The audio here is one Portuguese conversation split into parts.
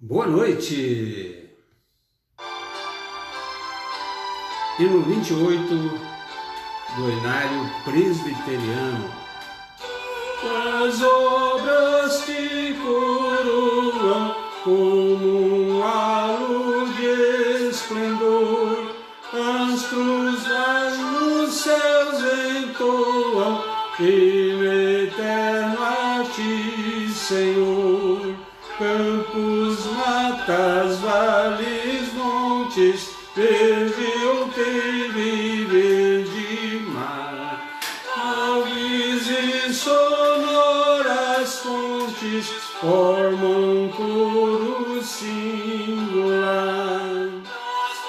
Boa noite! Hino 28 do Enário Presbiteriano. As obras te coroam como um halo de esplendor, astros nos céus entoam, hino eterno a ti, Senhor. Campos, matas, vales, montes, verde outeiro e verde mar, aves e sonoras fontes formam um coro singular.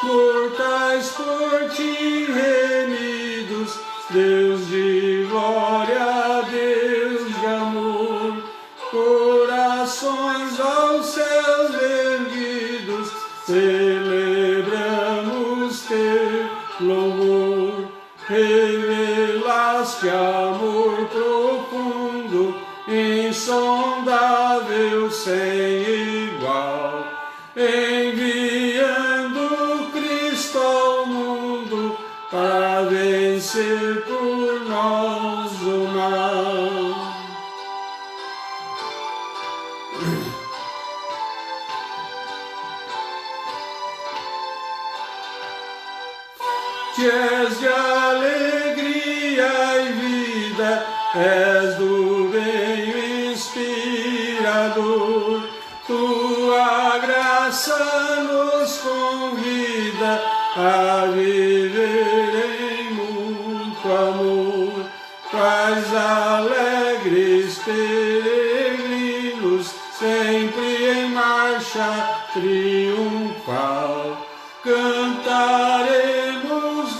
Mortais por ti remidos, Deus de glória, Deus de amor, corações aos céus erguidos, celebramos teu louvor. Revelaste amor profundo, insondável, sem igual, enviando Cristo ao mundo para vencer por nós o mal. Que és de alegria e vida, és do bem inspirador, tua graça nos convida a viver em mútuo amor. Quais alegres peregrinos, sempre em marcha triunfal, cantaremos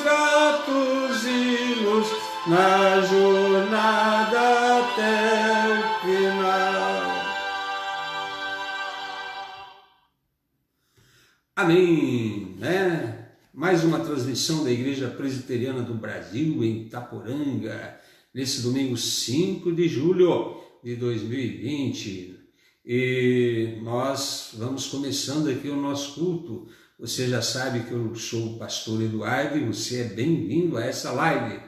gratos hinos na jornada até o final. Amém, né? Mais uma transmissão da Igreja Presbiteriana do Brasil em Itaporanga, nesse domingo 5 de julho de 2020. E nós vamos começando aqui o nosso culto. Você já sabe que eu sou o pastor Eduardo e você é bem-vindo a essa live,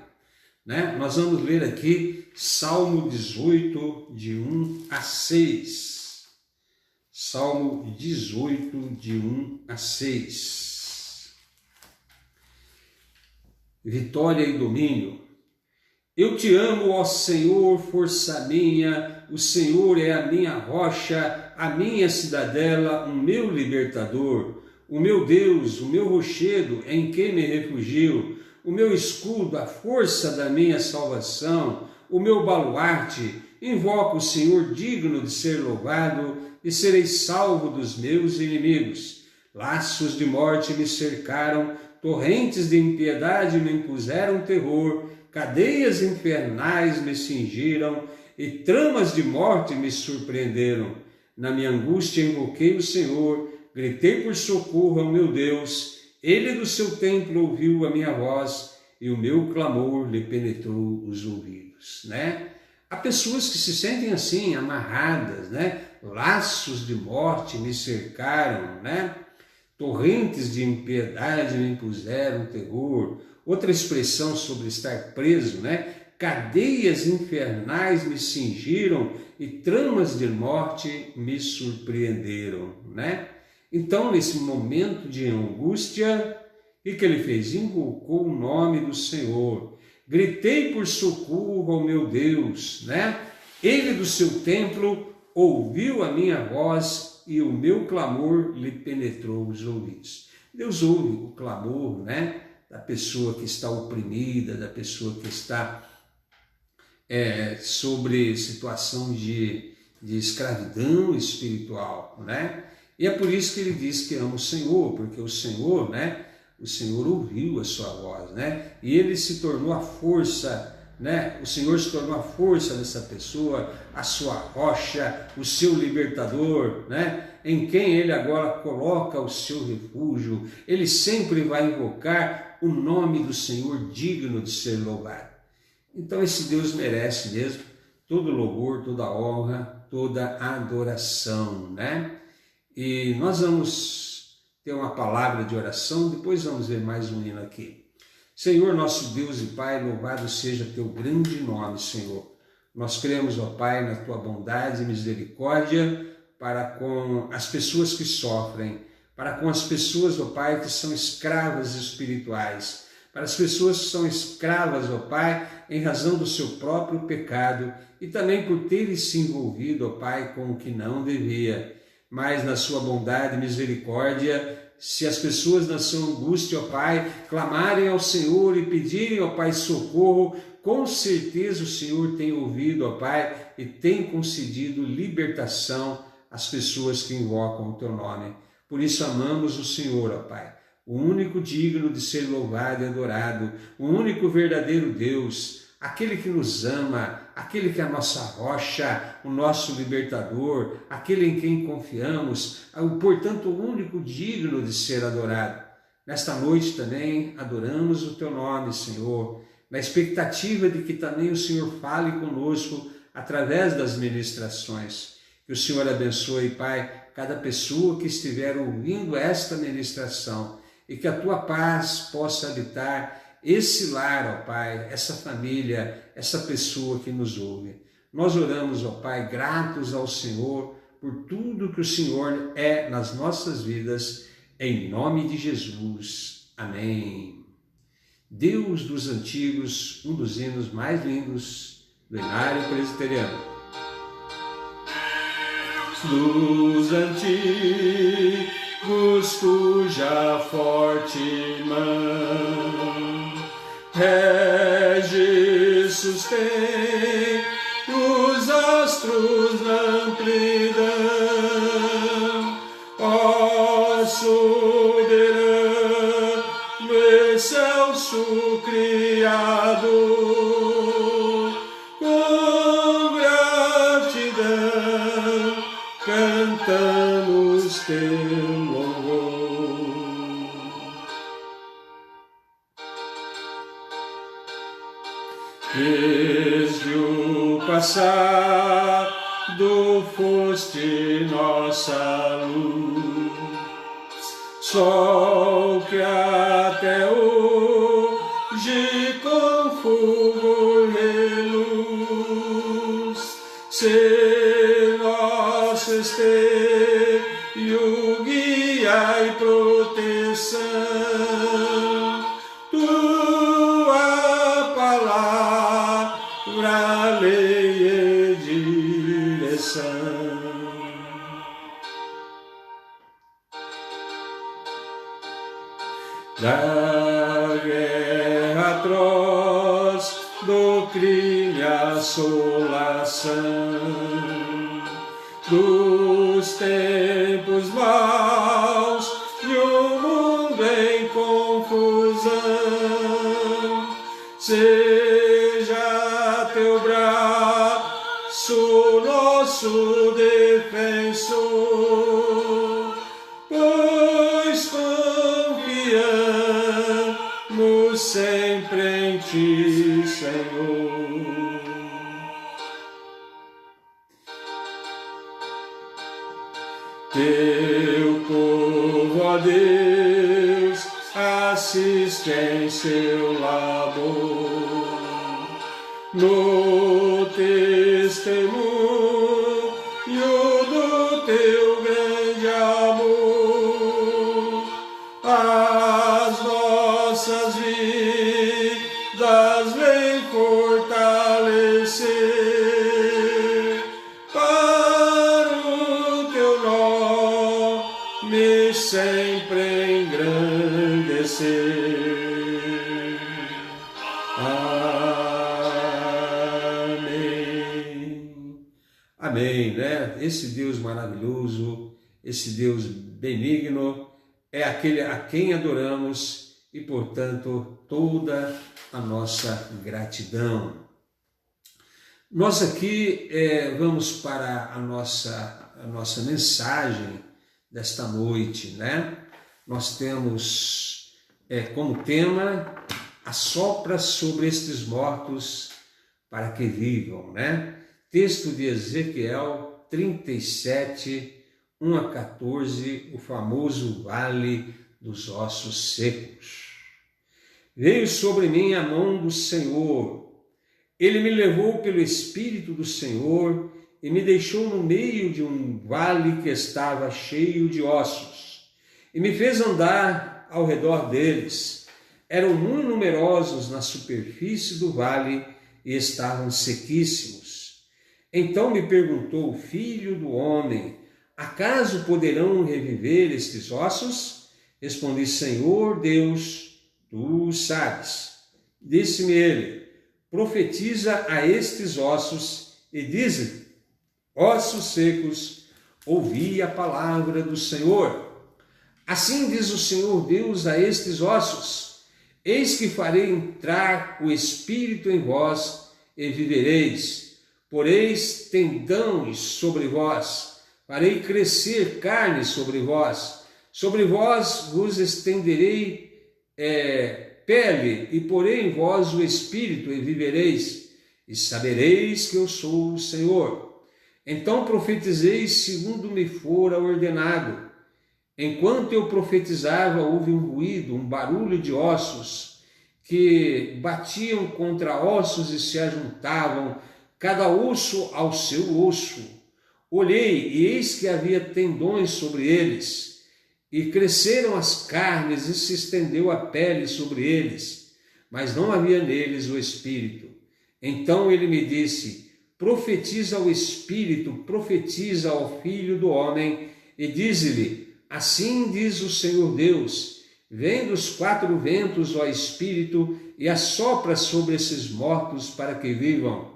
né? Nós vamos ler aqui Salmo 18, de 1 a 6. Salmo 18, de 1 a 6. Vitória e domínio. Eu te amo, ó Senhor, força minha, o Senhor é a minha rocha, a minha cidadela, o meu libertador. O meu Deus, o meu rochedo, em quem me refugio, o meu escudo, a força da minha salvação, o meu baluarte, invoco o Senhor digno de ser louvado, e serei salvo dos meus inimigos. Laços de morte me cercaram, torrentes de impiedade me impuseram terror, cadeias infernais me cingiram, e tramas de morte me surpreenderam. Na minha angústia invoquei o Senhor, gritei por socorro ao meu Deus, ele do seu templo ouviu a minha voz e o meu clamor lhe penetrou os ouvidos, né? Há pessoas que se sentem assim, amarradas, né? Laços de morte me cercaram, né? Torrentes de impiedade me impuseram terror. Outra expressão sobre estar preso, né? Cadeias infernais me cingiram e tramas de morte me surpreenderam, né? Então, nesse momento de angústia, o que ele fez? Invocou o nome do Senhor. Gritei por socorro ao meu Deus, né? Ele do seu templo ouviu a minha voz e o meu clamor lhe penetrou os ouvidos. Deus ouve o clamor, né? Da pessoa que está oprimida, da pessoa que está sobre situação de escravidão espiritual, né? E é por isso que ele diz que ama o Senhor, porque o Senhor, né? O Senhor ouviu a sua voz, né? E ele se tornou a força, né? O Senhor se tornou a força dessa pessoa, a sua rocha, o seu libertador, né? Em quem ele agora coloca o seu refúgio. Ele sempre vai invocar o nome do Senhor digno de ser louvado. Então esse Deus merece mesmo todo louvor, toda honra, toda adoração, né? E nós vamos ter uma palavra de oração, depois vamos ver mais um hino aqui. Senhor, nosso Deus e Pai, louvado seja teu grande nome, Senhor. Nós cremos, ó Pai, na tua bondade e misericórdia para com as pessoas que sofrem, para com as pessoas, ó Pai, que são escravas espirituais, para as pessoas que são escravas, ó Pai, em razão do seu próprio pecado e também por terem se envolvido, ó Pai, com o que não devia. Mas na sua bondade e misericórdia, se as pessoas na sua angústia, ó Pai, clamarem ao Senhor e pedirem, ó Pai, socorro, com certeza o Senhor tem ouvido, ó Pai, e tem concedido libertação às pessoas que invocam o teu nome. Por isso amamos o Senhor, ó Pai, o único digno de ser louvado e adorado, o único verdadeiro Deus, aquele que nos ama, aquele que é a nossa rocha, o nosso libertador, aquele em quem confiamos, portanto o único digno de ser adorado. Nesta noite também adoramos o teu nome, Senhor, na expectativa de que também o Senhor fale conosco através das ministrações. Que o Senhor abençoe, Pai, cada pessoa que estiver ouvindo esta ministração e que a tua paz possa habitar esse lar, ó Pai, essa família, essa pessoa que nos ouve. Nós oramos, ó Pai, gratos ao Senhor por tudo que o Senhor é nas nossas vidas, em nome de Jesus. Amém. Deus dos antigos, um dos hinos mais lindos do Inário Presbiteriano. Dos antigos, cuja forte mão rege, sustém os astros na amplidão, ó soberano, excelso Criador, com gratidão cantamos teu louvor. Desde o passado foste nossa luz, sol que até hoje com fulgor reluz, ser nosso esteio, guia e proteção, tua palavra, lei e direção. Da guerra atroz, do crime assolação, dos tempos maus e o mundo em confusão, seja teu braço nosso defensor, pois confiamos sempre em ti, Senhor. Teu povo, ó Deus, assiste em seu labor, no testemunho do teu grande amor, as nossas vidas vem fortalecer, para o teu nome sempre engrandecer. Amém. Amém, né? Esse Deus maravilhoso, esse Deus benigno, é aquele a quem adoramos e, portanto, toda a nossa gratidão. Nós aqui vamos para a nossa mensagem desta noite, né? Nós temos como tema: assopra sobre estes mortos para que vivam, né? Texto de Ezequiel 37, 1 a 14, o famoso Vale dos Ossos Secos. Veio sobre mim a mão do Senhor. Ele me levou pelo Espírito do Senhor e me deixou no meio de um vale que estava cheio de ossos, e me fez andar ao redor deles. Eram muito numerosos na superfície do vale e estavam sequíssimos. Então me perguntou: filho do homem, acaso poderão reviver estes ossos? Respondi: Senhor Deus, tu sabes. Disse-me ele: profetiza a estes ossos e diz-lhe: ossos secos, ouvi a palavra do Senhor. Assim diz o Senhor Deus a estes ossos: eis que farei entrar o Espírito em vós e vivereis. Poreis tendões sobre vós, farei crescer carne sobre vós vos estenderei pele, e porei em vós o Espírito e vivereis, e sabereis que eu sou o Senhor. Então profetizei segundo me fora ordenado. Enquanto eu profetizava, houve um ruído, um barulho de ossos que batiam contra ossos e se ajuntavam, cada osso ao seu osso. Olhei, e eis que havia tendões sobre eles, e cresceram as carnes, e se estendeu a pele sobre eles, mas não havia neles o Espírito. Então ele me disse: profetiza ao Espírito, profetiza ao Filho do Homem, e dize-lhe: assim diz o Senhor Deus: vem dos quatro ventos, ó Espírito, e assopra sobre esses mortos para que vivam.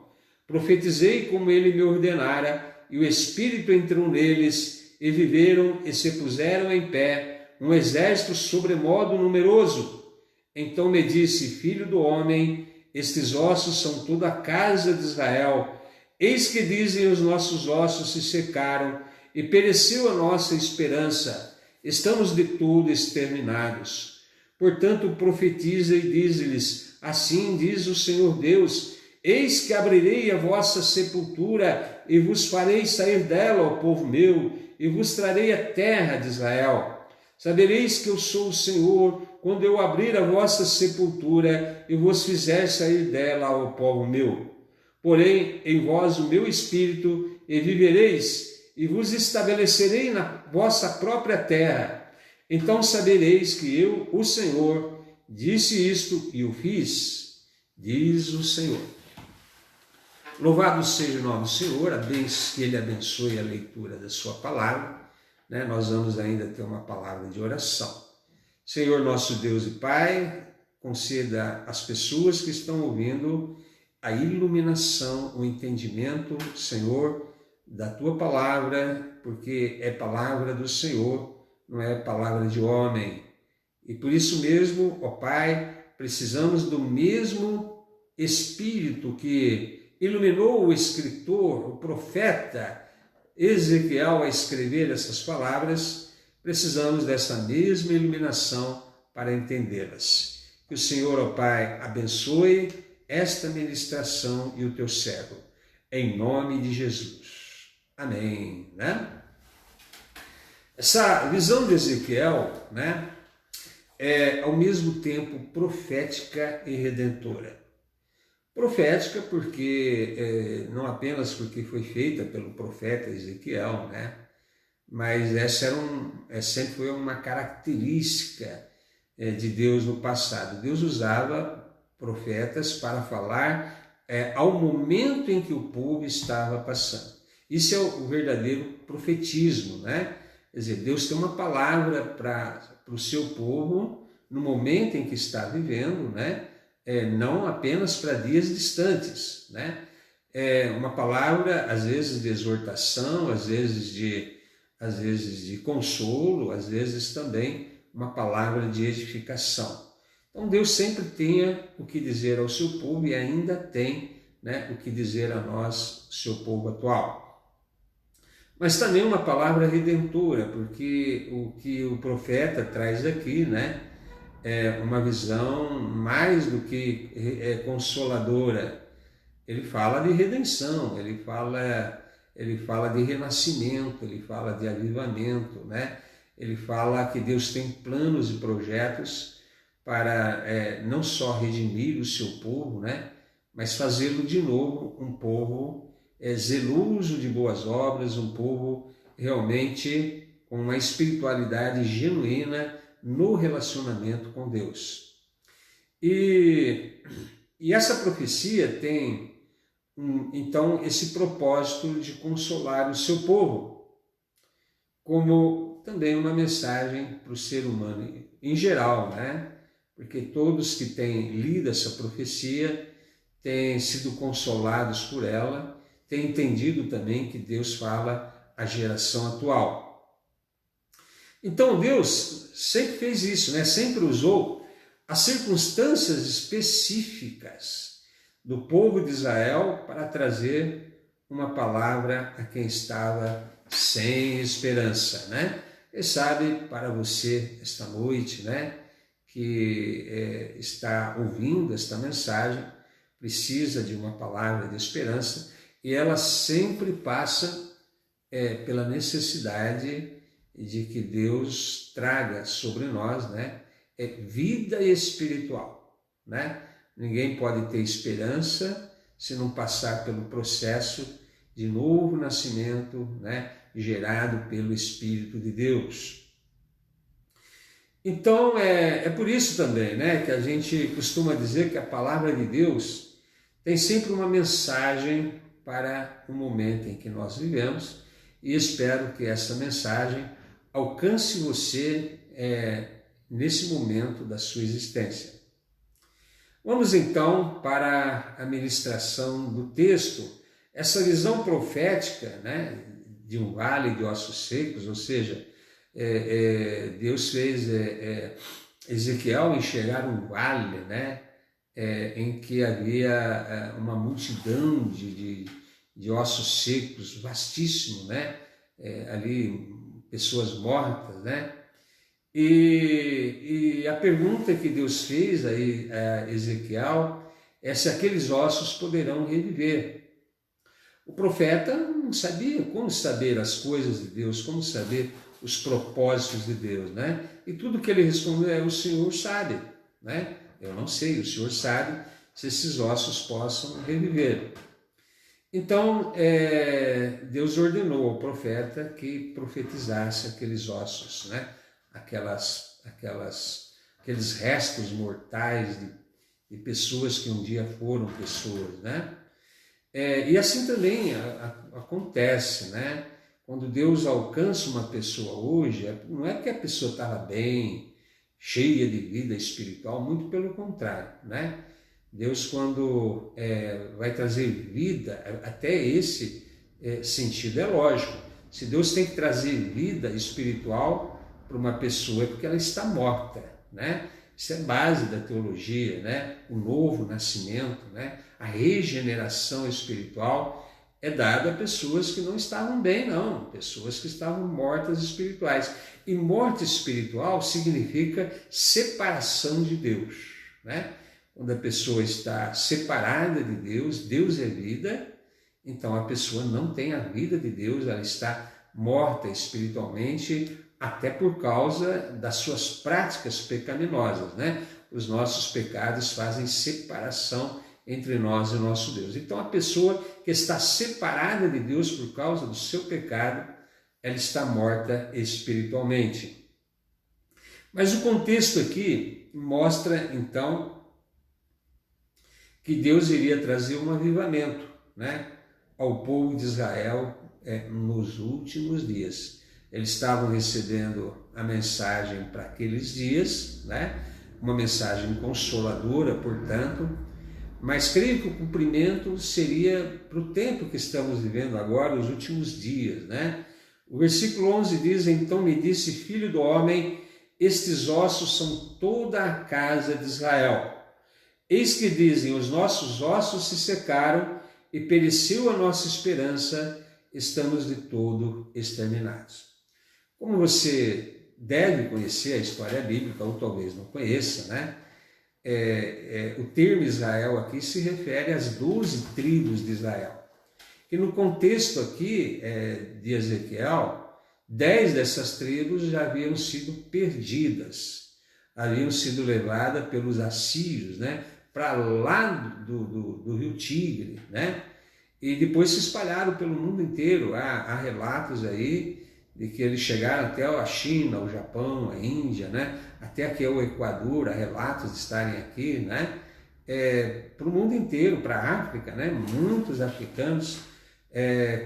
Profetizei como ele me ordenara, e o Espírito entrou neles, e viveram e se puseram em pé, um exército sobremodo numeroso. Então me disse: filho do homem, estes ossos são toda a casa de Israel. Eis que dizem: os nossos ossos se secaram, e pereceu a nossa esperança. Estamos de todo exterminados. Portanto, profetiza e diz-lhes: assim diz o Senhor Deus: eis que abrirei a vossa sepultura, e vos farei sair dela, ó povo meu, e vos trarei a terra de Israel. Sabereis que eu sou o Senhor, quando eu abrir a vossa sepultura, e vos fizer sair dela, ó povo meu. Porém, em vós o meu Espírito, e vivereis, e vos estabelecerei na vossa própria terra. Então sabereis que eu, o Senhor, disse isto e o fiz, diz o Senhor. Louvado seja o nome do Senhor, que Ele abençoe a leitura da sua palavra. Nós vamos ainda ter uma palavra de oração. Senhor nosso Deus e Pai, conceda às pessoas que estão ouvindo a iluminação, o entendimento, Senhor, da Tua palavra, porque é palavra do Senhor, não é palavra de homem. E por isso mesmo, ó Pai, precisamos do mesmo Espírito que iluminou o escritor, o profeta Ezequiel a escrever essas palavras. Precisamos dessa mesma iluminação para entendê-las. Que o Senhor, ó Pai, abençoe esta ministração e o teu servo, em nome de Jesus. Amém. Essa visão de Ezequiel, é ao mesmo tempo profética e redentora. Profética porque, não apenas porque foi feita pelo profeta Ezequiel, mas essa sempre foi uma característica de Deus no passado. Deus usava profetas para falar ao momento em que o povo estava passando. Isso é o verdadeiro profetismo, Quer dizer, Deus tem uma palavra para o seu povo no momento em que está vivendo, não apenas para dias distantes, É uma palavra, às vezes, de exortação, às vezes de consolo, às vezes também uma palavra de edificação. Então Deus sempre tinha o que dizer ao seu povo e ainda tem o que dizer a nós, seu povo atual. Mas também uma palavra redentora, porque o que o profeta traz aqui, é uma visão mais do que consoladora. Ele fala de redenção, ele fala ele fala de renascimento, ele fala de avivamento, né? Ele fala que Deus tem planos e projetos para não só redimir o seu povo, né? Mas fazê-lo de novo um povo zeloso de boas obras, um povo realmente com uma espiritualidade genuína no relacionamento com Deus. E essa profecia tem, então, esse propósito de consolar o seu povo, como também uma mensagem para o ser humano em geral, né? Porque todos que têm lido essa profecia têm sido consolados por ela, têm entendido também que Deus fala à geração atual. Então Deus sempre fez isso, né? Sempre usou as circunstâncias específicas do povo de Israel para trazer uma palavra a quem estava sem esperança, né? E sabe, para você esta noite, né, que está ouvindo esta mensagem, precisa de uma palavra de esperança, e ela sempre passa pela necessidade de que Deus traga sobre nós, né, vida espiritual, né? Ninguém pode ter esperança se não passar pelo processo de novo nascimento, né, gerado pelo Espírito de Deus. Então, é por isso também, né, que a gente costuma dizer que a palavra de Deus tem sempre uma mensagem para o momento em que nós vivemos, e espero que essa mensagem alcance você nesse momento da sua existência. Vamos então para a ministração do texto. Essa visão profética, né, de um vale de ossos secos, ou seja, Deus fez Ezequiel enxergar um vale, né, em que havia uma multidão de ossos secos, vastíssimo, né, ali pessoas mortas, né, e a pergunta que Deus fez a Ezequiel é se aqueles ossos poderão reviver. O profeta não sabia como saber as coisas de Deus, como saber os propósitos de Deus, né? E tudo que ele respondeu é: o Senhor sabe, né? Eu não sei, o Senhor sabe se esses ossos possam reviver. Então, Deus ordenou ao profeta que profetizasse aqueles ossos, né? Aqueles restos mortais de pessoas que um dia foram pessoas, né? E assim também acontece, né? Quando Deus alcança uma pessoa hoje, não é que a pessoa estava bem, cheia de vida espiritual, muito pelo contrário, né? Deus, quando vai trazer vida, até esse sentido é lógico. Se Deus tem que trazer vida espiritual para uma pessoa, é porque ela está morta, né? Isso é base da teologia, né? O novo nascimento, né? A regeneração espiritual é dada a pessoas que não estavam bem, não, pessoas que estavam mortas espirituais. E morte espiritual significa separação de Deus, né? Quando a pessoa está separada de Deus, Deus é vida, então a pessoa não tem a vida de Deus, ela está morta espiritualmente, até por causa das suas práticas pecaminosas, né? Os nossos pecados fazem separação entre nós e o nosso Deus. Então a pessoa que está separada de Deus por causa do seu pecado, ela está morta espiritualmente. Mas o contexto aqui mostra então que Deus iria trazer um avivamento, né, ao povo de Israel nos últimos dias. Eles estavam recebendo a mensagem para aqueles dias, né, uma mensagem consoladora, portanto, mas creio que o cumprimento seria para o tempo que estamos vivendo agora, os últimos dias, né? O versículo 11 diz: então me disse, filho do homem, estes ossos são toda a casa de Israel. Eis que dizem, os nossos ossos se secaram e pereceu a nossa esperança, estamos de todo exterminados. Como você deve conhecer a história bíblica, ou talvez não conheça, né? O termo Israel aqui se refere às 12 tribos de Israel. que no contexto aqui de Ezequiel, 10 dessas tribos já haviam sido perdidas, haviam sido levadas pelos assírios, né, para lá do rio Tigre, né, e depois se espalharam pelo mundo inteiro. Há relatos aí de que eles chegaram até a China, o Japão, a Índia, né, até aqui o Equador, há relatos de estarem aqui, né, para o mundo inteiro, para a África, né, muitos africanos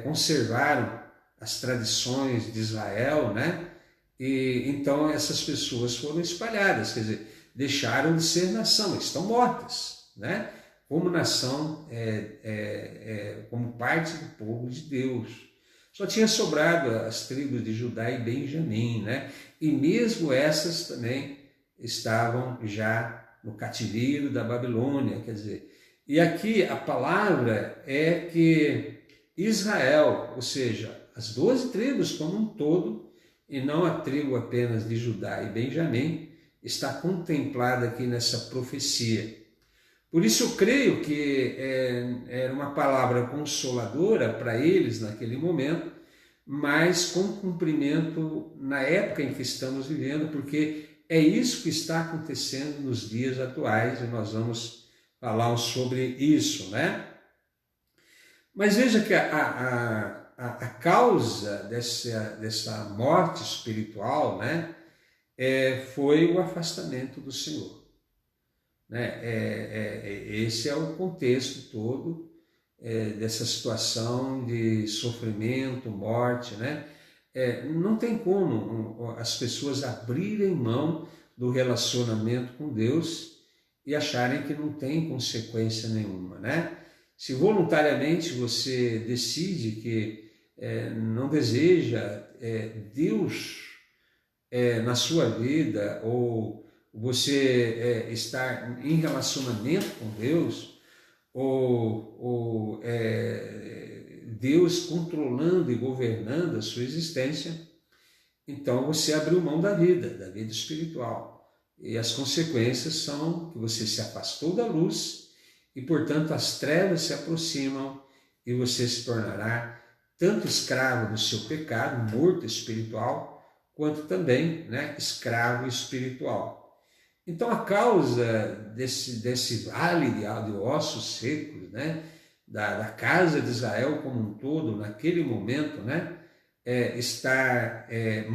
conservaram as tradições de Israel, né? E então essas pessoas foram espalhadas, quer dizer, deixaram de ser nação, estão mortas, né? Como nação, como parte do povo de Deus. Só tinha sobrado as tribos de Judá e Benjamim, né? E mesmo essas também estavam já no cativeiro da Babilônia, quer dizer. E aqui a palavra é que Israel, ou seja, as 12 tribos como um todo, e não a tribo apenas de Judá e Benjamim, está contemplada aqui nessa profecia. Por isso eu creio que era uma palavra consoladora para eles naquele momento, mas com cumprimento na época em que estamos vivendo, porque é isso que está acontecendo nos dias atuais, e nós vamos falar sobre isso, né? Mas veja que a causa dessa morte espiritual, né, foi o afastamento do Senhor. Né? Esse é o contexto todo dessa situação de sofrimento, morte. Né? Não tem como as pessoas abrirem mão do relacionamento com Deus e acharem que não tem consequência nenhuma, né? Se voluntariamente você decide que não deseja Deus na sua vida, ou você estar em relacionamento com Deus, ou Deus controlando e governando a sua existência, então você abriu mão da vida espiritual. E as consequências são que você se afastou da luz, e, portanto, as trevas se aproximam e você se tornará tanto escravo do seu pecado, morto espiritual, quanto também, né, escravo espiritual. Então, a causa desse vale de ossos secos, né, da casa de Israel como um todo, naquele momento, né, estar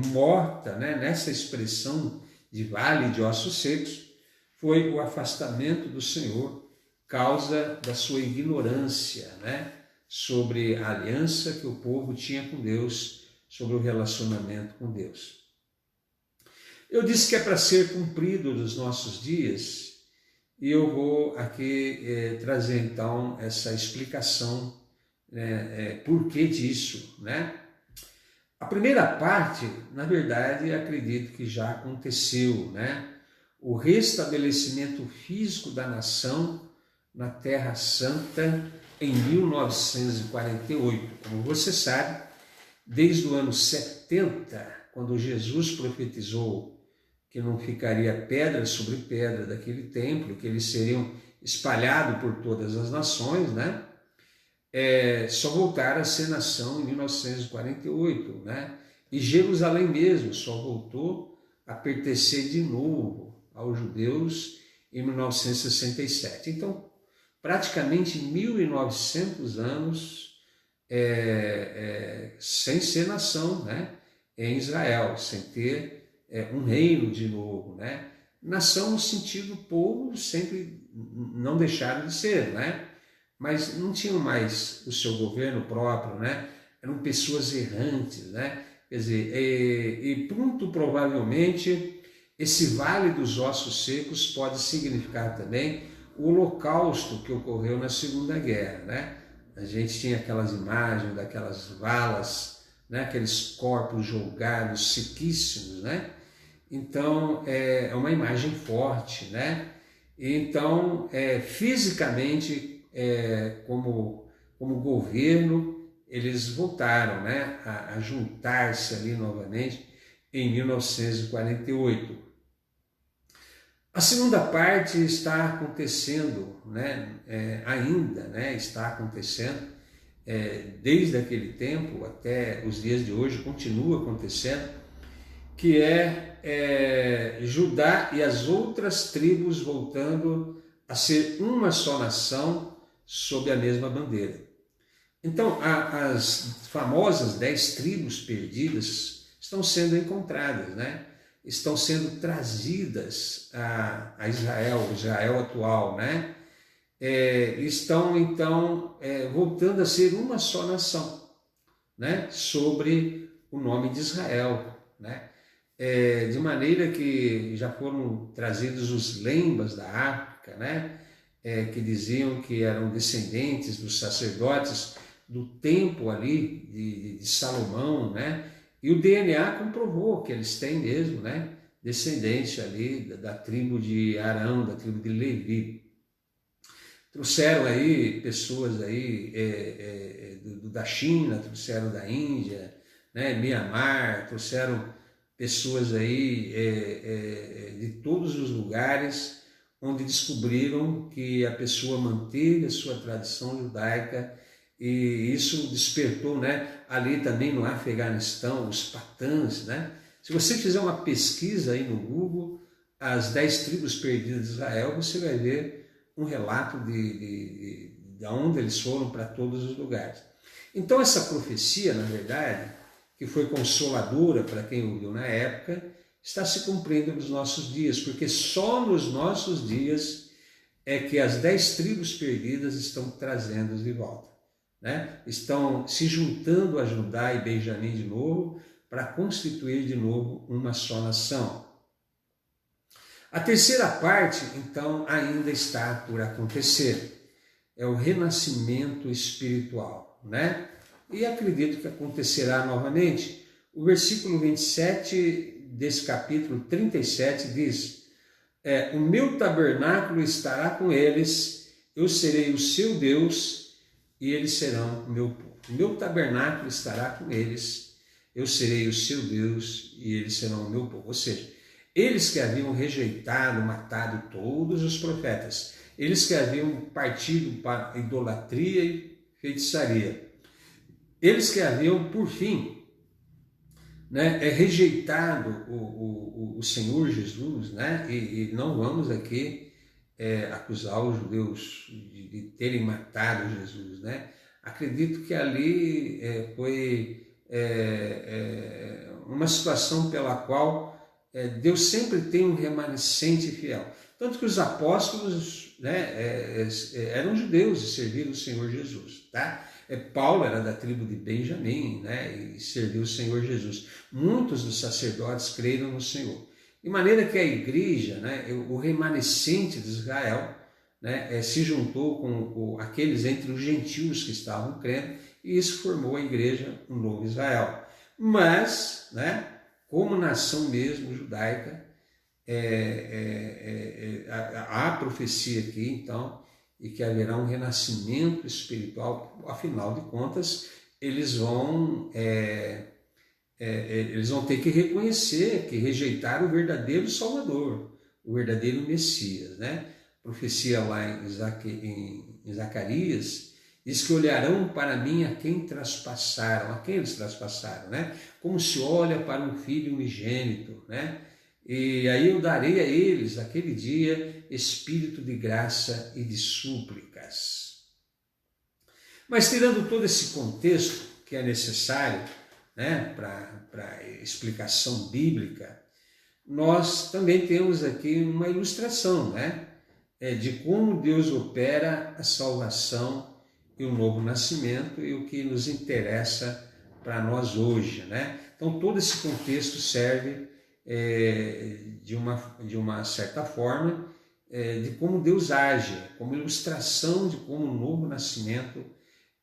morta, né, nessa expressão de vale de ossos secos, foi o afastamento do Senhor, causa da sua ignorância, né, sobre a aliança que o povo tinha com Deus, sobre o relacionamento com Deus. Eu disse que é para ser cumprido nos nossos dias, e eu vou aqui trazer então essa explicação, por que disso, né? A primeira parte, na verdade, acredito que já aconteceu, né? O restabelecimento físico da nação na Terra Santa em 1948. Como você sabe, desde o ano 70, quando Jesus profetizou que não ficaria pedra sobre pedra daquele templo, que eles seriam espalhados por todas as nações, né? Só voltaram a ser nação em 1948, né? E Jerusalém mesmo só voltou a pertencer de novo aos judeus em 1967. Então, praticamente 1.900 anos sem ser nação, né? Em Israel, sem ter um reino de novo, né? Nação no sentido povo sempre não deixaram de ser, né? Mas não tinham mais o seu governo próprio, né? Eram pessoas errantes, né? Quer dizer, e muito provavelmente esse vale dos ossos secos pode significar também o holocausto que ocorreu na Segunda Guerra, né? A gente tinha aquelas imagens daquelas valas, né? Aqueles corpos jogados, sequíssimos, né? Então, é uma imagem forte, né? Então, fisicamente, como governo, eles voltaram, né, a juntar-se ali novamente em 1948. A segunda parte está acontecendo, né, ainda, né, está acontecendo desde aquele tempo até os dias de hoje, continua acontecendo, que é Judá e as outras tribos voltando a ser uma só nação sob a mesma bandeira. Então, as famosas 10 tribos perdidas estão sendo encontradas, né? Estão sendo trazidas a Israel, Israel atual, né? Estão, então, voltando a ser uma só nação, né? Sobre o nome de Israel, né? De maneira que já foram trazidos os lembas da África, né? Que diziam que eram descendentes dos sacerdotes do tempo ali de Salomão, né? E o DNA comprovou que eles têm mesmo, né? Descendência ali da tribo de Arão, da tribo de Levi. Trouxeram aí pessoas aí da China, trouxeram da Índia, né? Mianmar, trouxeram pessoas aí de todos os lugares onde descobriram que a pessoa manteve a sua tradição judaica, e isso despertou, né, ali também no Afeganistão, os patãs, né? Se você fizer uma pesquisa aí no Google, as 10 tribos perdidas de Israel, você vai ver um relato de onde eles foram para todos os lugares. Então essa profecia, na verdade, que foi consoladora para quem ouviu na época, está se cumprindo nos nossos dias, porque só nos nossos dias é que as 10 tribos perdidas estão trazendo de volta, né? Estão se juntando a Judá e Benjamim de novo para constituir de novo uma só nação. A terceira parte, então, ainda está por acontecer. É o renascimento espiritual, né? E acredito que acontecerá novamente. O versículo 27 desse capítulo 37 diz: o meu tabernáculo estará com eles, eu serei o seu Deus e eles serão o meu povo. O meu tabernáculo estará com eles, eu serei o seu Deus e eles serão o meu povo. Ou seja, eles que haviam rejeitado, matado todos os profetas, eles que haviam partido para idolatria e feitiçaria, eles que haviam, por fim, né, rejeitado o Senhor Jesus, né, e não vamos aqui acusar os judeus de terem matado Jesus, né? Acredito que ali foi uma situação pela qual Deus sempre tem um remanescente fiel. Tanto que os apóstolos, né, eram judeus e serviram o Senhor Jesus, tá? Paulo era da tribo de Benjamim, né, e serviu o Senhor Jesus. Muitos dos sacerdotes creram no Senhor. De maneira que a igreja, né, o remanescente de Israel, né, se juntou com aqueles entre os gentios que estavam crendo, e isso formou a igreja, um novo Israel. Mas, né, como nação mesmo judaica, há a profecia aqui, então, e que haverá um renascimento espiritual. Afinal de contas, eles vão ter que reconhecer que rejeitaram o verdadeiro Salvador, o verdadeiro Messias, né? A profecia lá em Zacarias diz que olharão para mim a quem traspassaram, a quem eles traspassaram, né? Como se olha para um filho unigênito, né? E aí eu darei a eles, naquele dia, espírito de graça e de súplicas. Mas tirando todo esse contexto que é necessário, né, para explicação bíblica, nós também temos aqui uma ilustração, né, de como Deus opera a salvação e o novo nascimento e o que nos interessa para nós hoje, né? Então todo esse contexto serve de uma certa forma de como Deus age, como ilustração de como o novo nascimento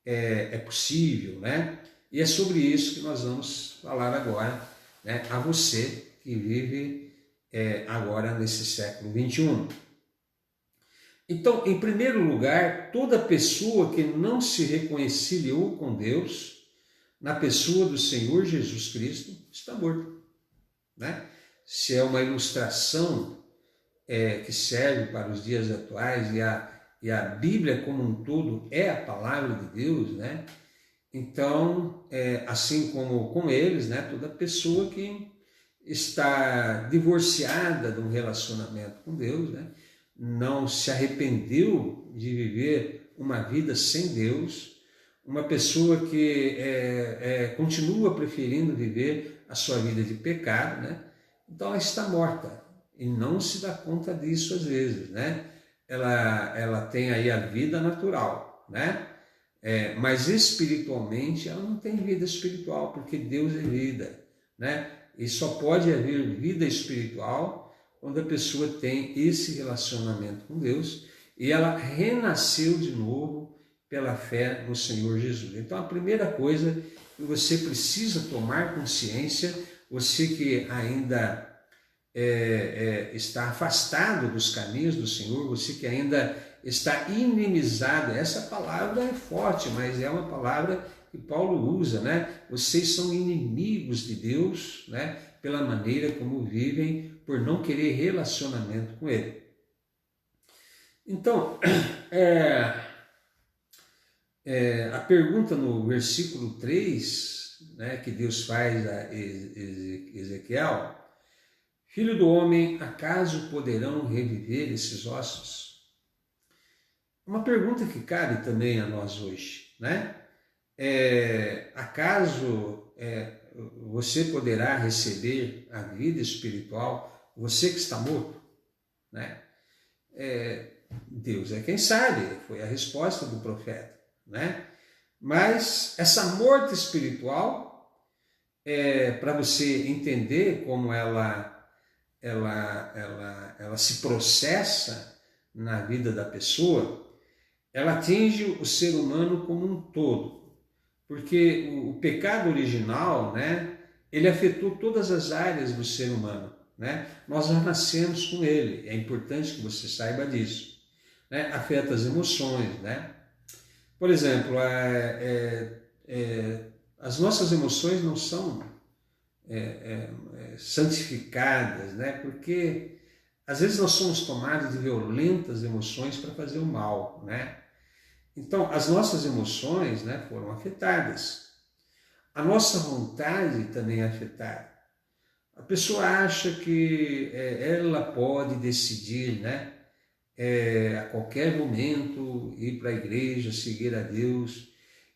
é possível, né? E é sobre isso que nós vamos falar agora, né, a você que vive agora nesse século 21. Então, em primeiro lugar, toda pessoa que não se reconciliou com Deus, na pessoa do Senhor Jesus Cristo, está morto, né? Se é uma ilustração que serve para os dias atuais, e a Bíblia como um todo é a palavra de Deus, né? Então, assim como com eles, né, toda pessoa que está divorciada de um relacionamento com Deus, né, não se arrependeu de viver uma vida sem Deus, uma pessoa que continua preferindo viver a sua vida de pecado, né, então ela está morta e não se dá conta disso às vezes, né? Ela tem aí a vida natural, né? Mas espiritualmente ela não tem vida espiritual, porque Deus é vida, né? E só pode haver vida espiritual quando a pessoa tem esse relacionamento com Deus e ela renasceu de novo pela fé no Senhor Jesus. Então a primeira coisa que você precisa tomar consciência, você que ainda está afastado dos caminhos do Senhor, você que ainda está inimizado, essa palavra é forte, mas é uma palavra que Paulo usa, né? Vocês são inimigos de Deus, né? Pela maneira como vivem, por não querer relacionamento com Ele. Então, a pergunta no versículo 3, né, que Deus faz a Ezequiel: Filho do homem, acaso poderão reviver esses ossos? Uma pergunta que cabe também a nós hoje, né? Acaso você poderá receber a vida espiritual, você que está morto, né? Deus é quem sabe, foi a resposta do profeta, né? Mas essa morte espiritual, para você entender como ela se processa na vida da pessoa, ela atinge o ser humano como um todo, porque o pecado original, né, ele afetou todas as áreas do ser humano, né? Nós já nascemos com ele, é importante que você saiba disso, né? Afeta as emoções, né? Por exemplo, as nossas emoções não são santificadas, né? Porque às vezes nós somos tomados de violentas emoções para fazer o mal, né? Então, as nossas emoções, né, foram afetadas. A nossa vontade também é afetada. A pessoa acha que ela pode decidir, né, a qualquer momento ir para a igreja, seguir a Deus,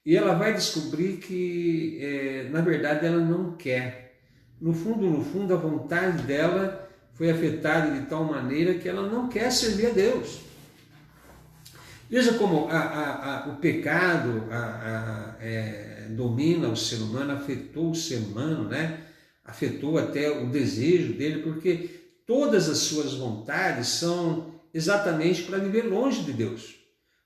e ela vai descobrir que, na verdade, ela não quer. No fundo, a vontade dela foi afetada de tal maneira que ela não quer servir a Deus. Veja como o pecado domina o ser humano, afetou o ser humano, né? Afetou até o desejo dele, porque todas as suas vontades são exatamente para viver longe de Deus.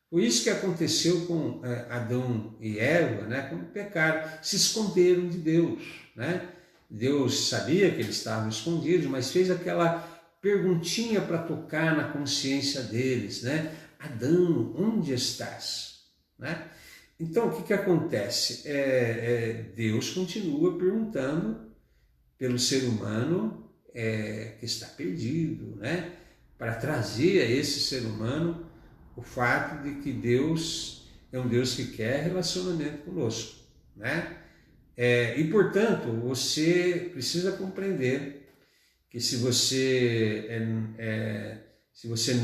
Foi isso que aconteceu com Adão e Eva, né? Quando pecaram, se esconderam de Deus, né? Deus sabia que eles estavam escondidos, mas fez aquela perguntinha para tocar na consciência deles, né? Adão, onde estás? Né? Então, o que acontece? Deus continua perguntando pelo ser humano que está perdido, né? Para trazer a esse ser humano o fato de que Deus é um Deus que quer relacionamento conosco, né? E, portanto, você precisa compreender que se você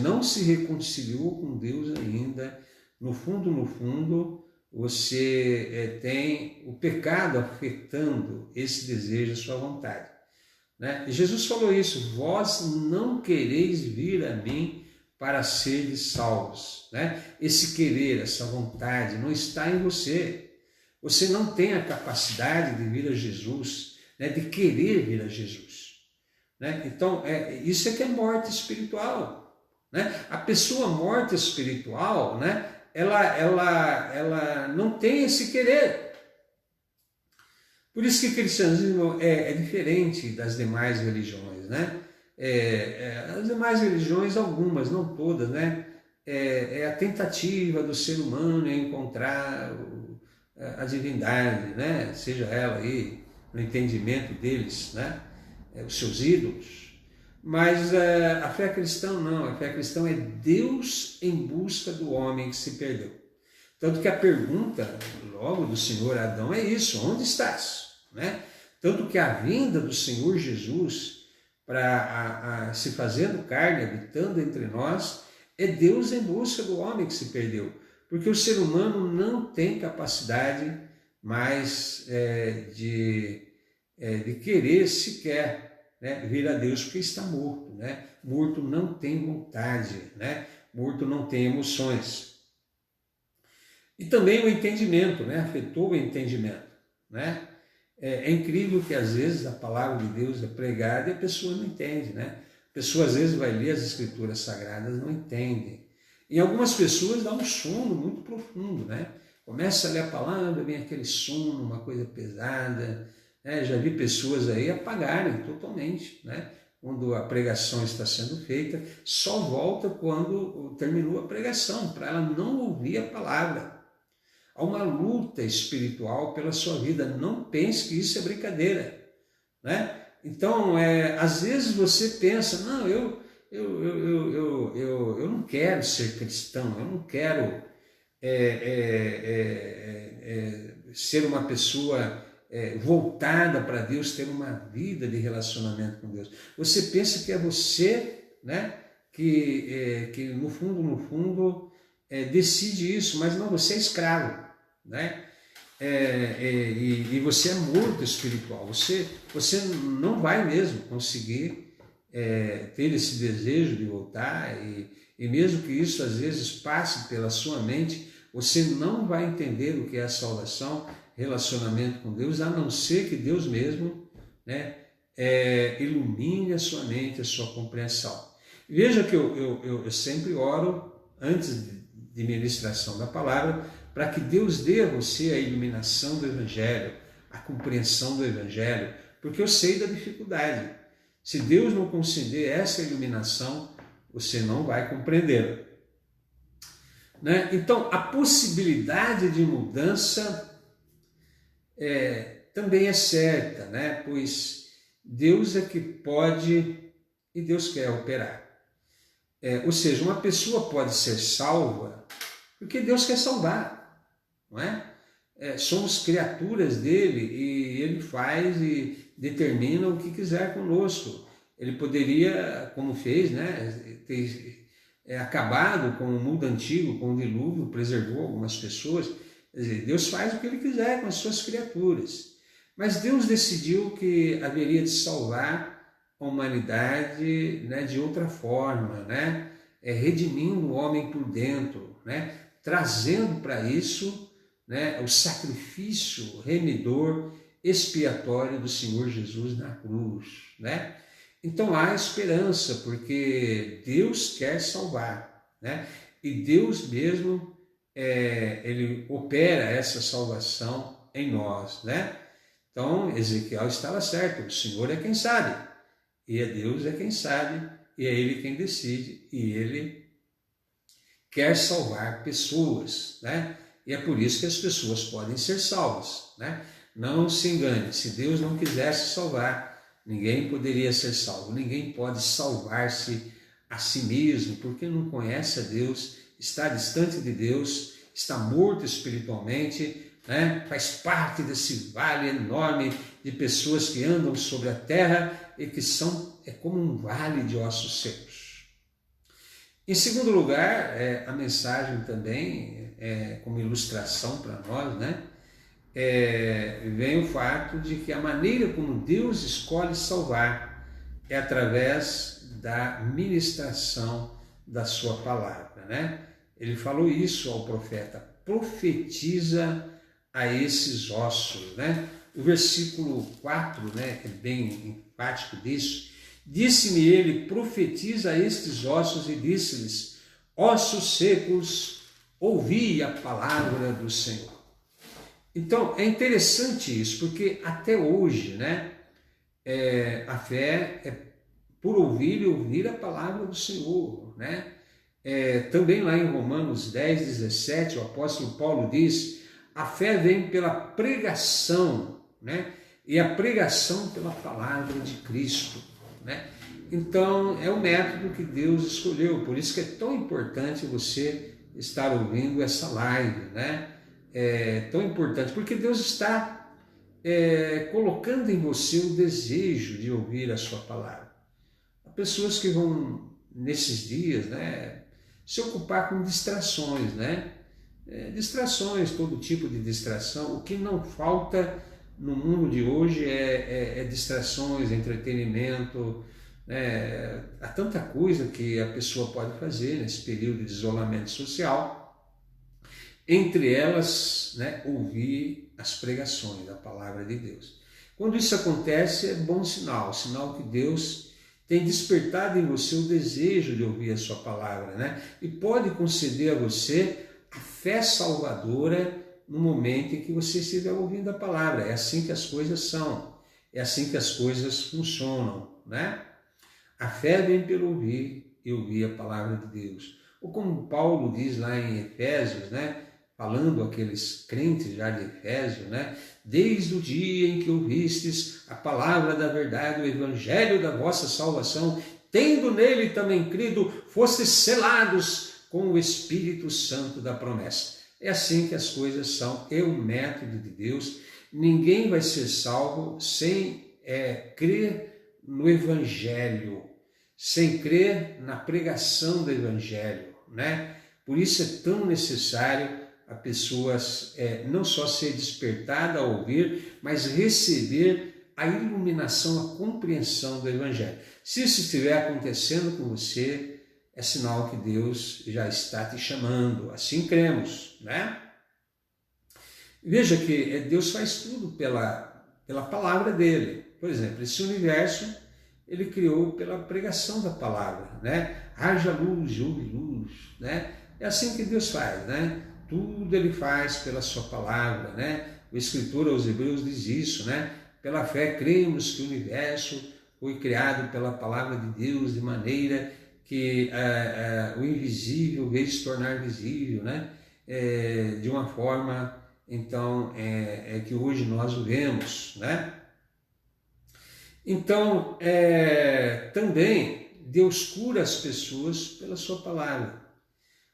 não se reconciliou com Deus ainda, no fundo, você tem o pecado afetando esse desejo, a sua vontade, né? E Jesus falou isso: vós não quereis vir a mim para seres salvos, né? Esse querer, essa vontade não está em você. Você não tem a capacidade de vir a Jesus, né? De querer vir a Jesus, né? Então, isso é que é morte espiritual. Né? A pessoa morta espiritual, né, ela não tem esse querer. Por isso que o cristianismo é diferente das demais religiões, né? As demais religiões, algumas, não todas, né? É a tentativa do ser humano em encontrar a divindade, né? Seja ela aí no entendimento deles, né? Os seus ídolos. Mas a fé cristã não, a fé cristã é Deus em busca do homem que se perdeu. Tanto que a pergunta logo do Senhor a Adão é isso: onde estás? Né? Tanto que a vinda do Senhor Jesus para se fazendo carne, habitando entre nós, é Deus em busca do homem que se perdeu. Porque o ser humano não tem capacidade mais de querer sequer, né, vir a Deus, porque está morto. Né? Morto não tem vontade, né? Morto não tem emoções. E também o entendimento, né? Afetou o entendimento. Né? É incrível que às vezes a palavra de Deus é pregada e a pessoa não entende. Né? A pessoa às vezes vai ler as escrituras sagradas e não entende. Em algumas pessoas dá um sono muito profundo, né? Começa a ler a palavra, vem aquele sono, uma coisa pesada. Né? Já vi pessoas aí apagarem totalmente, né? Quando a pregação está sendo feita, só volta quando terminou a pregação, para ela não ouvir a palavra. Há uma luta espiritual pela sua vida. Não pense que isso é brincadeira. Né? Então, às vezes você pensa, não, eu não quero ser cristão, eu não quero ser uma pessoa voltada para Deus, ter uma vida de relacionamento com Deus. Você pensa que é você, né, que no fundo, decide isso, mas não, você é escravo. Né? E você é morto espiritual, você não vai mesmo conseguir ter esse desejo de voltar, e mesmo que isso às vezes passe pela sua mente, você não vai entender o que é a salvação, relacionamento com Deus, a não ser que Deus mesmo, né, ilumine a sua mente, a sua compreensão. Veja que eu sempre oro antes de ministração da palavra, para que Deus dê a você a iluminação do Evangelho, a compreensão do Evangelho, porque eu sei da dificuldade. Se Deus não conceder essa iluminação, você não vai compreendê-la. Né? Então, a possibilidade de mudança também é certa, né? Pois Deus é que pode e Deus quer operar. Ou seja, uma pessoa pode ser salva porque Deus quer salvar. Não é? Somos criaturas dele e ele faz e determina o que quiser conosco. Ele poderia, como fez, né, ter acabado com o mundo antigo, com o dilúvio, preservou algumas pessoas. Quer dizer, Deus faz o que ele quiser com as suas criaturas. Mas Deus decidiu que haveria de salvar a humanidade, né, de outra forma, né, redimindo o homem por dentro, né, trazendo para isso, né, o sacrifício remidor, expiatório do Senhor Jesus na cruz. Né? Então há esperança, porque Deus quer salvar. Né? E Deus mesmo, ele opera essa salvação em nós. Né? Então Ezequiel estava certo, o Senhor é quem sabe, e Deus é quem sabe, e é Ele quem decide, e Ele quer salvar pessoas. Né? E é por isso que as pessoas podem ser salvas. Né? Não se engane, se Deus não quisesse salvar, ninguém poderia ser salvo. Ninguém pode salvar-se a si mesmo, porque não conhece a Deus, está distante de Deus, está morto espiritualmente, né? Faz parte desse vale enorme de pessoas que andam sobre a terra e que é como um vale de ossos secos. Em segundo lugar, a mensagem também, como ilustração para nós, né? Vem o fato de que a maneira como Deus escolhe salvar é através da ministração da sua palavra. Né? Ele falou isso ao profeta: profetiza a esses ossos. Né? O versículo 4, né, é bem enfático disso. Disse-me ele: profetiza a estes ossos, e disse-lhes: ossos secos, ouvi a palavra do Senhor. Então, é interessante isso, porque até hoje, né, a fé é por ouvir e ouvir a palavra do Senhor. Né? Também lá em Romanos 10:17, o apóstolo Paulo diz: a fé vem pela pregação, né? E a pregação pela palavra de Cristo. Né? Então, é o método que Deus escolheu, por isso que é tão importante você estar ouvindo essa live, né? É tão importante, porque Deus está colocando em você o desejo de ouvir a sua palavra. Há pessoas que vão, nesses dias, né, se ocupar com distrações, né? Distrações, todo tipo de distração. O que não falta no mundo de hoje é distrações, entretenimento, né? Há tanta coisa que a pessoa pode fazer nesse período de isolamento social, entre elas, né, ouvir as pregações da palavra de Deus. Quando isso acontece, é bom sinal, sinal que Deus tem despertado em você o desejo de ouvir a sua palavra, né? E pode conceder a você a fé salvadora no momento em que você estiver ouvindo a palavra. É assim que as coisas são, é assim que as coisas funcionam, né? A fé vem pelo ouvir e ouvir a palavra de Deus. Ou como Paulo diz lá em Efésios, né? Falando àqueles crentes já de Efésios, né? Desde o dia em que ouvistes a palavra da verdade, o evangelho da vossa salvação, tendo nele também crido, fostes selados com o Espírito Santo da promessa. É assim que as coisas são, é o método de Deus. Ninguém vai ser salvo sem crer no evangelho, sem crer na pregação do evangelho, né? Por isso é tão necessário a pessoa não só ser despertada a ouvir, mas receber a iluminação, a compreensão do evangelho. Se isso estiver acontecendo com você, é sinal que Deus já está te chamando. Assim cremos, né? Veja que Deus faz tudo pela palavra dele. Por exemplo, esse universo ele criou pela pregação da palavra, né? Haja luz, houve luz, né? É assim que Deus faz, né? Tudo ele faz pela sua palavra, né? O escritor aos Hebreus diz isso, né? Pela fé cremos que o universo foi criado pela palavra de Deus de maneira que o invisível veio se tornar visível, né? De uma forma, então, que hoje nós o vemos, né? Então, também Deus cura as pessoas pela sua palavra.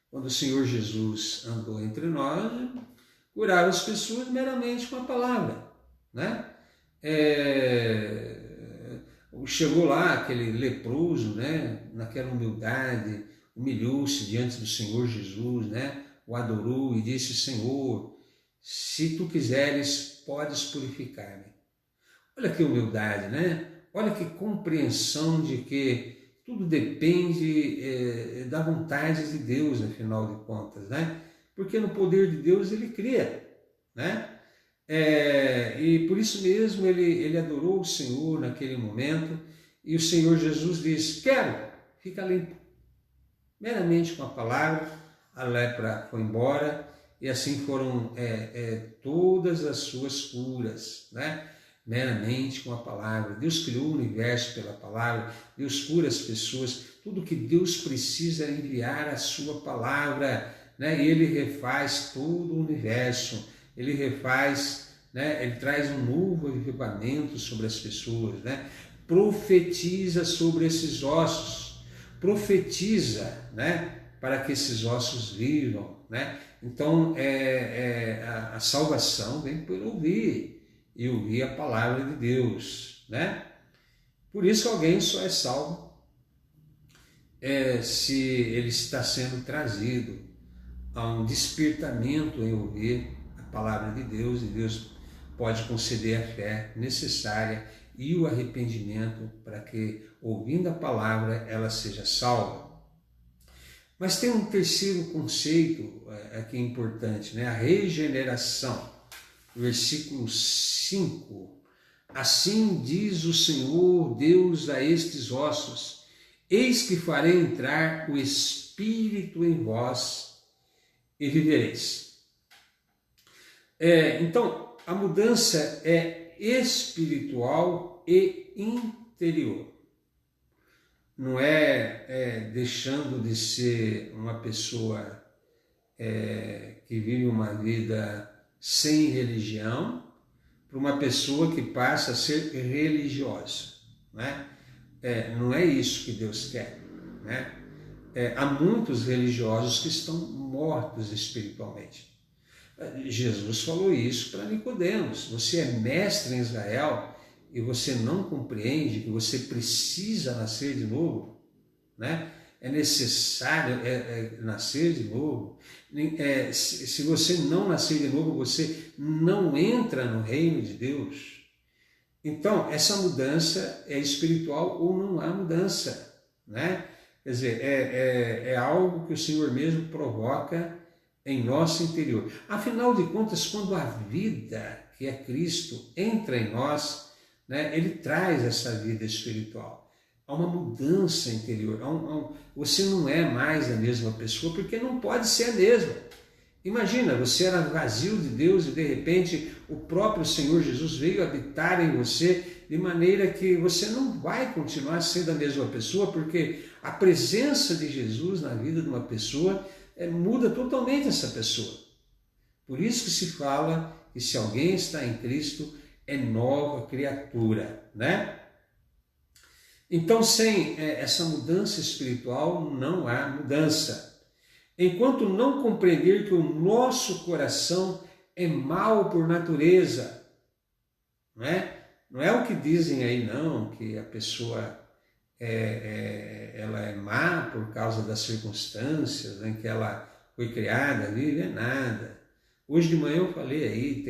Quando o Senhor Jesus andou entre nós, curava as pessoas meramente com a palavra, né? Chegou lá aquele leproso, né? Naquela humildade, humilhou-se diante do Senhor Jesus, né? O adorou e disse: Senhor, se tu quiseres, podes purificar-me. Olha que humildade, né? Olha que compreensão de que tudo depende da vontade de Deus, afinal de contas, né? Porque no poder de Deus ele cria, né? E por isso mesmo ele adorou o Senhor naquele momento, e o Senhor Jesus disse: quero, fica limpo. Meramente com a palavra, a lepra foi embora, e assim foram todas as suas curas, né? Meramente com a palavra. Deus criou o universo pela palavra, Deus cura as pessoas, tudo que Deus precisa é enviar a sua palavra, né? E ele refaz todo o universo, ele refaz, né? Ele traz um novo avivamento sobre as pessoas, né? Profetiza sobre esses ossos, profetiza, né? Para que esses ossos vivam, né? Então a salvação vem por ouvir, e ouvir a palavra de Deus, né? Por isso alguém só é salvo se ele está sendo trazido a um despertamento em ouvir a palavra de Deus, e Deus pode conceder a fé necessária e o arrependimento para que, ouvindo a palavra, ela seja salva. Mas tem um terceiro conceito aqui importante, né? A regeneração. Versículo 5, assim diz o Senhor Deus a estes ossos, eis que farei entrar o Espírito em vós e vivereis. Então, a mudança é espiritual e interior. Não deixando de ser uma pessoa que vive uma vida sem religião, para uma pessoa que passa a ser religiosa, né? Não é isso que Deus quer, né? há muitos religiosos que estão mortos espiritualmente. Jesus falou isso para Nicodemos: você é mestre em Israel e você não compreende que você precisa nascer de novo, né? É necessário nascer de novo. Se você não nascer de novo, você não entra no reino de Deus. Então, essa mudança é espiritual ou não há mudança, né? Quer dizer, é algo que o Senhor mesmo provoca em nosso interior. Afinal de contas, quando a vida, que é Cristo, entra em nós, né, ele traz essa vida espiritual. Há uma mudança interior. Você não é mais a mesma pessoa, porque não pode ser a mesma. Imagina, você era vazio de Deus e de repente o próprio Senhor Jesus veio habitar em você, de maneira que você não vai continuar sendo a mesma pessoa, porque a presença de Jesus na vida de uma pessoa muda totalmente essa pessoa. Por isso que se fala que se alguém está em Cristo, é nova criatura, né? Então, sem essa mudança espiritual, não há mudança. Enquanto não compreender que o nosso coração é mau por natureza, não é? Não é o que dizem aí, não, que a pessoa ela é má por causa das circunstâncias em que ela foi criada, vive, é nada. Hoje de manhã eu falei aí,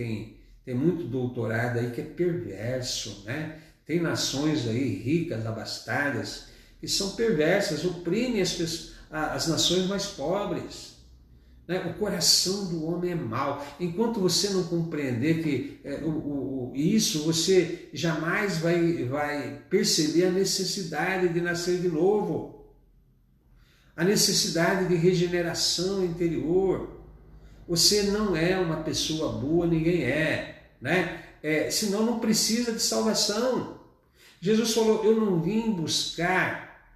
tem muito doutorado aí que é perverso, né? Tem nações aí ricas, abastadas, que são perversas, oprimem as nações mais pobres. Né? O coração do homem é mau. Enquanto você não compreender que isso, você jamais vai perceber a necessidade de nascer de novo, a necessidade de regeneração interior. Você não é uma pessoa boa, ninguém é, né? Senão não precisa de salvação. Jesus falou: eu não vim buscar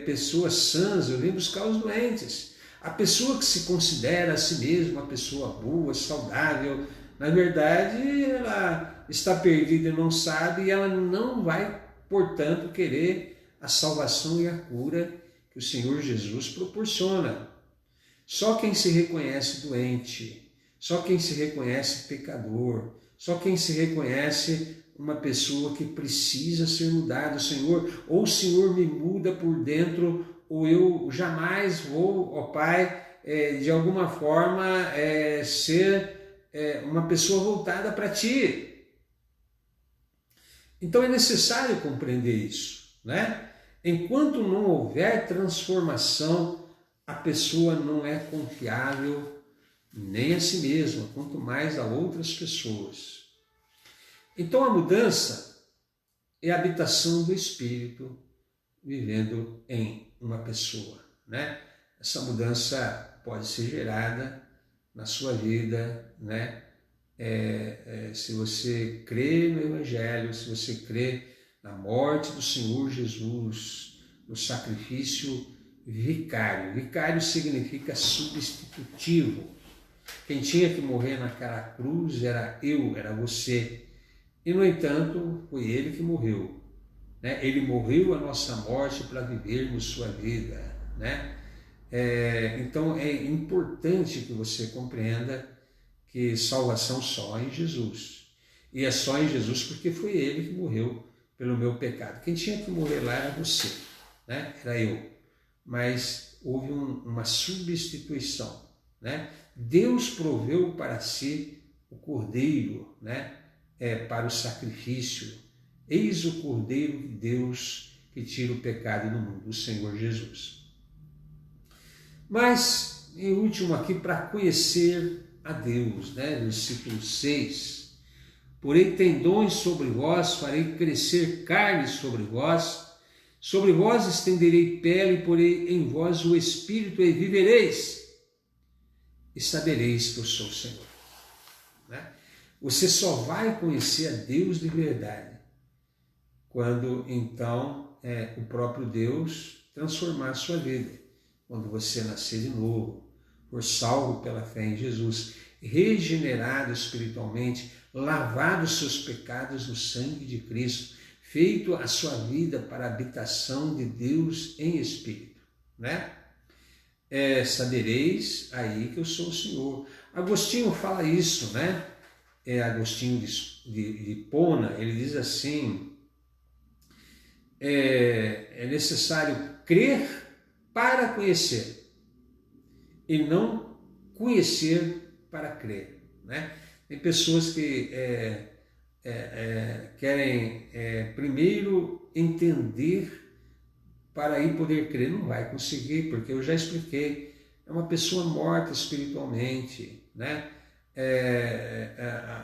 pessoas sãs, eu vim buscar os doentes. A pessoa que se considera a si mesma uma pessoa boa, saudável, na verdade ela está perdida e não sabe, e ela não vai, portanto, querer a salvação e a cura que o Senhor Jesus proporciona. Só quem se reconhece doente, só quem se reconhece pecador, só quem se reconhece uma pessoa que precisa ser mudada, Senhor, ou o Senhor me muda por dentro, ou eu jamais vou, ó Pai, de alguma forma ser uma pessoa voltada para Ti. Então é necessário compreender isso, né? Enquanto não houver transformação, a pessoa não é confiável nem a si mesma, quanto mais a outras pessoas. Então a mudança é a habitação do Espírito vivendo em uma pessoa, né? Essa mudança pode ser gerada na sua vida, né? Se você crê no Evangelho, se você crê na morte do Senhor Jesus, no sacrifício vicário. Vicário significa substitutivo. Quem tinha que morrer naquela cruz era eu, era você. E, no entanto, foi ele que morreu. Né? Ele morreu a nossa morte para vivermos sua vida. Né? Então, é importante que você compreenda que salvação só em Jesus. E é só em Jesus porque foi ele que morreu pelo meu pecado. Quem tinha que morrer lá era você, né? Era eu. Mas houve uma substituição, né? Deus proveu para si o Cordeiro, né? Para o sacrifício. Eis o Cordeiro de Deus que tira o pecado do mundo, o Senhor Jesus. Mas, em último aqui, para conhecer a Deus, né? Versículo 6. Porém tendões sobre vós, farei crescer carne sobre vós estenderei pele, porei em vós o Espírito e vivereis, e sabereis que eu sou o Senhor. Né? Você só vai conhecer a Deus de verdade quando, então, o próprio Deus transformar a sua vida, quando você nascer de novo, for salvo pela fé em Jesus, regenerado espiritualmente, lavado os seus pecados no sangue de Cristo, feito a sua vida para a habitação de Deus em Espírito. né? Sabereis aí que eu sou o Senhor. Agostinho fala isso, né? Agostinho de Hipona, ele diz assim, é necessário crer para conhecer e não conhecer para crer, né? Tem pessoas que querem primeiro entender para aí poder crer. Não vai conseguir, porque eu já expliquei, é uma pessoa morta espiritualmente, né?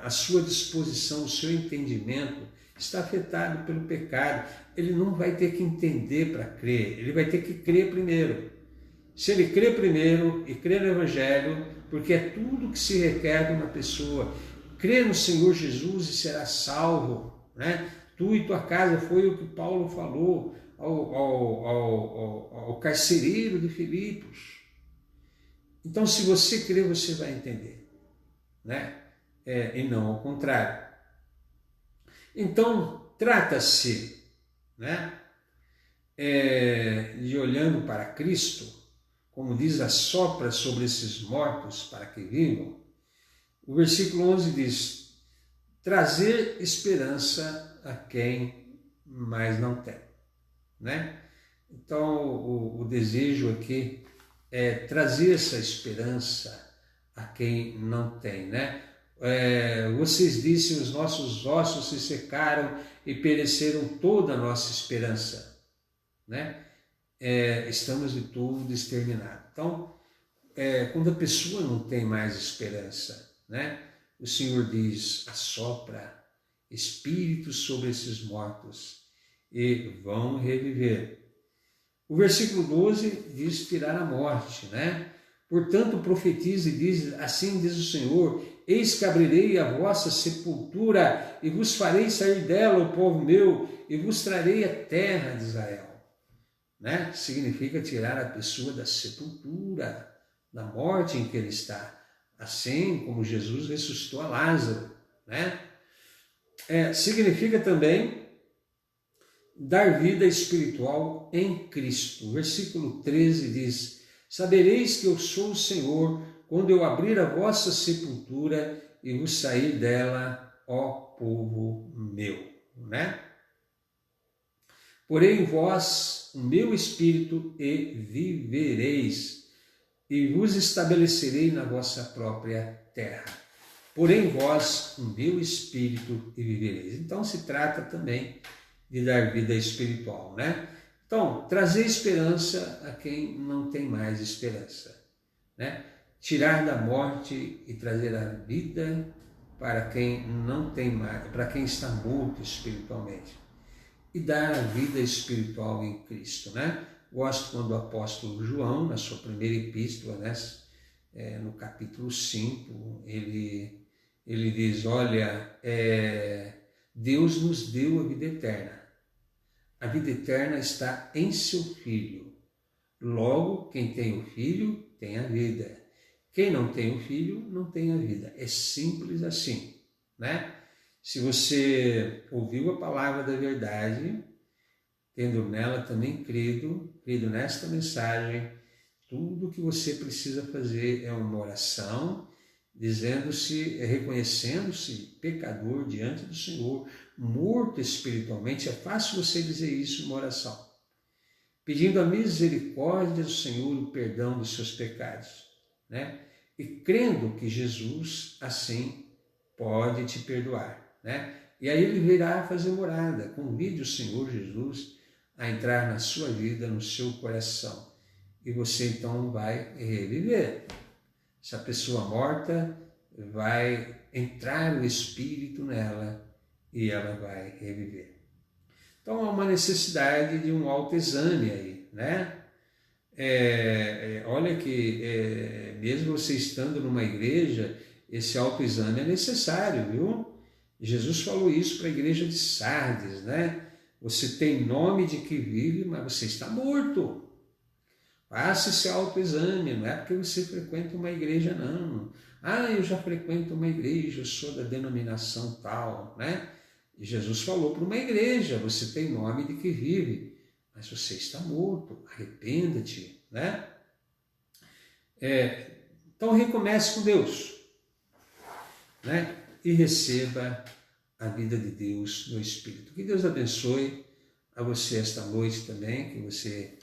A sua disposição, o seu entendimento está afetado pelo pecado. Ele não vai ter que entender para crer, ele vai ter que crer primeiro. Se ele crê primeiro e crê no Evangelho, porque é tudo que se requer de uma pessoa, crê no Senhor Jesus e será salvo, né? Tu e tua casa, foi o que Paulo falou ao carcereiro de Filipos. Então, se você crer, você vai entender, né? E não ao contrário. Então, trata-se, né, de olhando para Cristo, como diz, assopra sobre esses mortos para que vivam. O versículo 11 diz, trazer esperança a quem mais não tem, né? Então, o desejo aqui é trazer essa esperança a quem não tem, né? Vocês dizem, os nossos ossos se secaram e pereceram toda a nossa esperança, né? Estamos de todo exterminados. Então, quando a pessoa não tem mais esperança, né? O Senhor diz, assopra espírito sobre esses mortos e vão reviver. O versículo 12 diz tirar a morte, né? Portanto, profetiza e diz, assim diz o Senhor, eis que abrirei a vossa sepultura e vos farei sair dela, o povo meu, e vos trarei a terra de Israel. Né? Significa tirar a pessoa da sepultura, da morte em que ele está. Assim como Jesus ressuscitou a Lázaro, né? Significa também dar vida espiritual em Cristo. O versículo 13 diz, sabereis que eu sou o Senhor, quando eu abrir a vossa sepultura e vos sair dela, ó povo meu, né? Porém vós, o meu espírito, e vivereis, e vos estabelecerei na vossa própria terra. Porém vós, o meu espírito, e vivereis. Então se trata também de dar vida espiritual, né? Então, trazer esperança a quem não tem mais esperança, né? Tirar da morte e trazer a vida para quem não tem mais, para quem está morto espiritualmente. E dar a vida espiritual em Cristo, né? Gosto quando o apóstolo João, na sua primeira epístola, né, no capítulo 5, ele diz, olha, Deus nos deu a vida eterna. A vida eterna está em seu Filho. Logo, quem tem o Filho tem a vida. Quem não tem o Filho não tem a vida. É simples assim, né? Se você ouviu a palavra da verdade, tendo nela também crido nesta mensagem, tudo o que você precisa fazer é uma oração, dizendo-se, reconhecendo-se pecador diante do Senhor, morto espiritualmente. É fácil você dizer isso em uma oração, pedindo a misericórdia do Senhor e o perdão dos seus pecados, né? E crendo que Jesus assim pode te perdoar, né? E aí ele virá fazer morada. Convide o Senhor Jesus a entrar na sua vida, no seu coração, e você então vai reviver. Essa pessoa morta vai entrar o Espírito nela e ela vai reviver. Então há uma necessidade de um autoexame aí, né? Olha que mesmo você estando numa igreja, esse autoexame é necessário, viu? Jesus falou isso para a igreja de Sardes, né? Você tem nome de que vive, mas você está morto. Faça esse autoexame, não é porque você frequenta uma igreja, não. Eu já frequento uma igreja, eu sou da denominação tal, né? E Jesus falou para uma igreja, você tem nome de que vive. mas você está morto, arrependa-te, né? Então recomece com Deus, né? E receba a vida de Deus no Espírito. Que Deus abençoe a você esta noite também, que você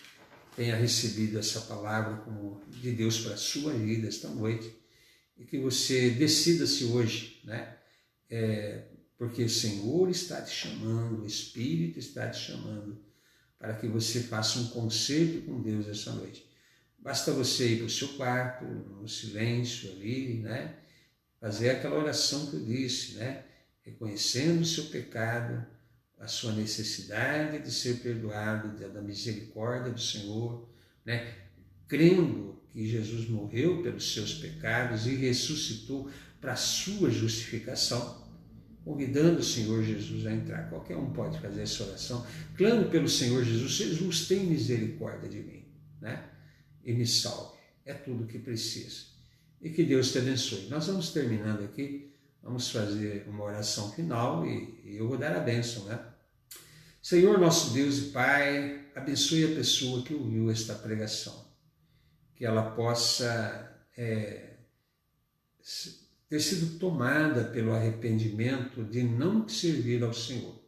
tenha recebido essa palavra como de Deus para a sua vida esta noite, e que você decida-se hoje, né? Porque o Senhor está te chamando, o Espírito está te chamando para que você faça um concerto com Deus essa noite. Basta você ir para o seu quarto, no silêncio ali, né? Fazer aquela oração que eu disse, né? Reconhecendo o seu pecado, a sua necessidade de ser perdoado, da misericórdia do Senhor, né? Crendo que Jesus morreu pelos seus pecados e ressuscitou para a sua justificação, convidando o Senhor Jesus a entrar. Qualquer um pode fazer essa oração. Clame pelo Senhor Jesus: Jesus, tem misericórdia de mim, né? E me salve. É tudo o que precisa. E que Deus te abençoe. Nós vamos terminando aqui, vamos fazer uma oração final e eu vou dar a bênção, né? Senhor, nosso Deus e Pai, abençoe a pessoa que ouviu esta pregação, que ela possa ter sido tomada pelo arrependimento de não servir ao Senhor.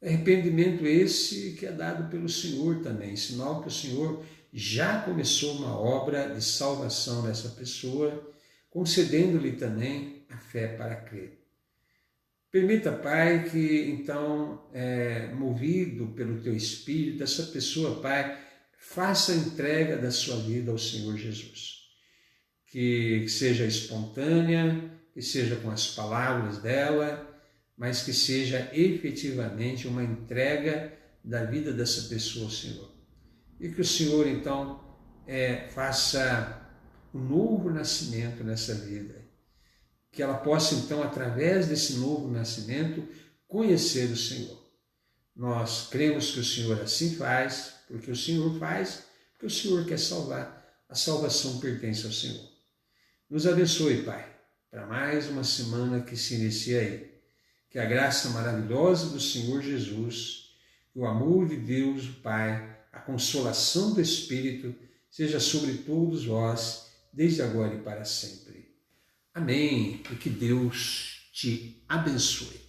Arrependimento esse que é dado pelo Senhor também, sinal que o Senhor já começou uma obra de salvação nessa pessoa, concedendo-lhe também a fé para crer. Permita, Pai, que então, movido pelo Teu Espírito, essa pessoa, Pai, faça a entrega da sua vida ao Senhor Jesus. Que seja espontânea, que seja com as palavras dela, mas que seja efetivamente uma entrega da vida dessa pessoa ao Senhor. E que o Senhor, então, faça um novo nascimento nessa vida. Que ela possa, então, através desse novo nascimento, conhecer o Senhor. Nós cremos que o Senhor assim faz, porque o Senhor faz, porque o Senhor quer salvar. A salvação pertence ao Senhor. Nos abençoe, Pai, para mais uma semana que se inicia aí. Que a graça maravilhosa do Senhor Jesus, o amor de Deus, o Pai, a consolação do Espírito, seja sobre todos vós, desde agora e para sempre. Amém. E que Deus te abençoe.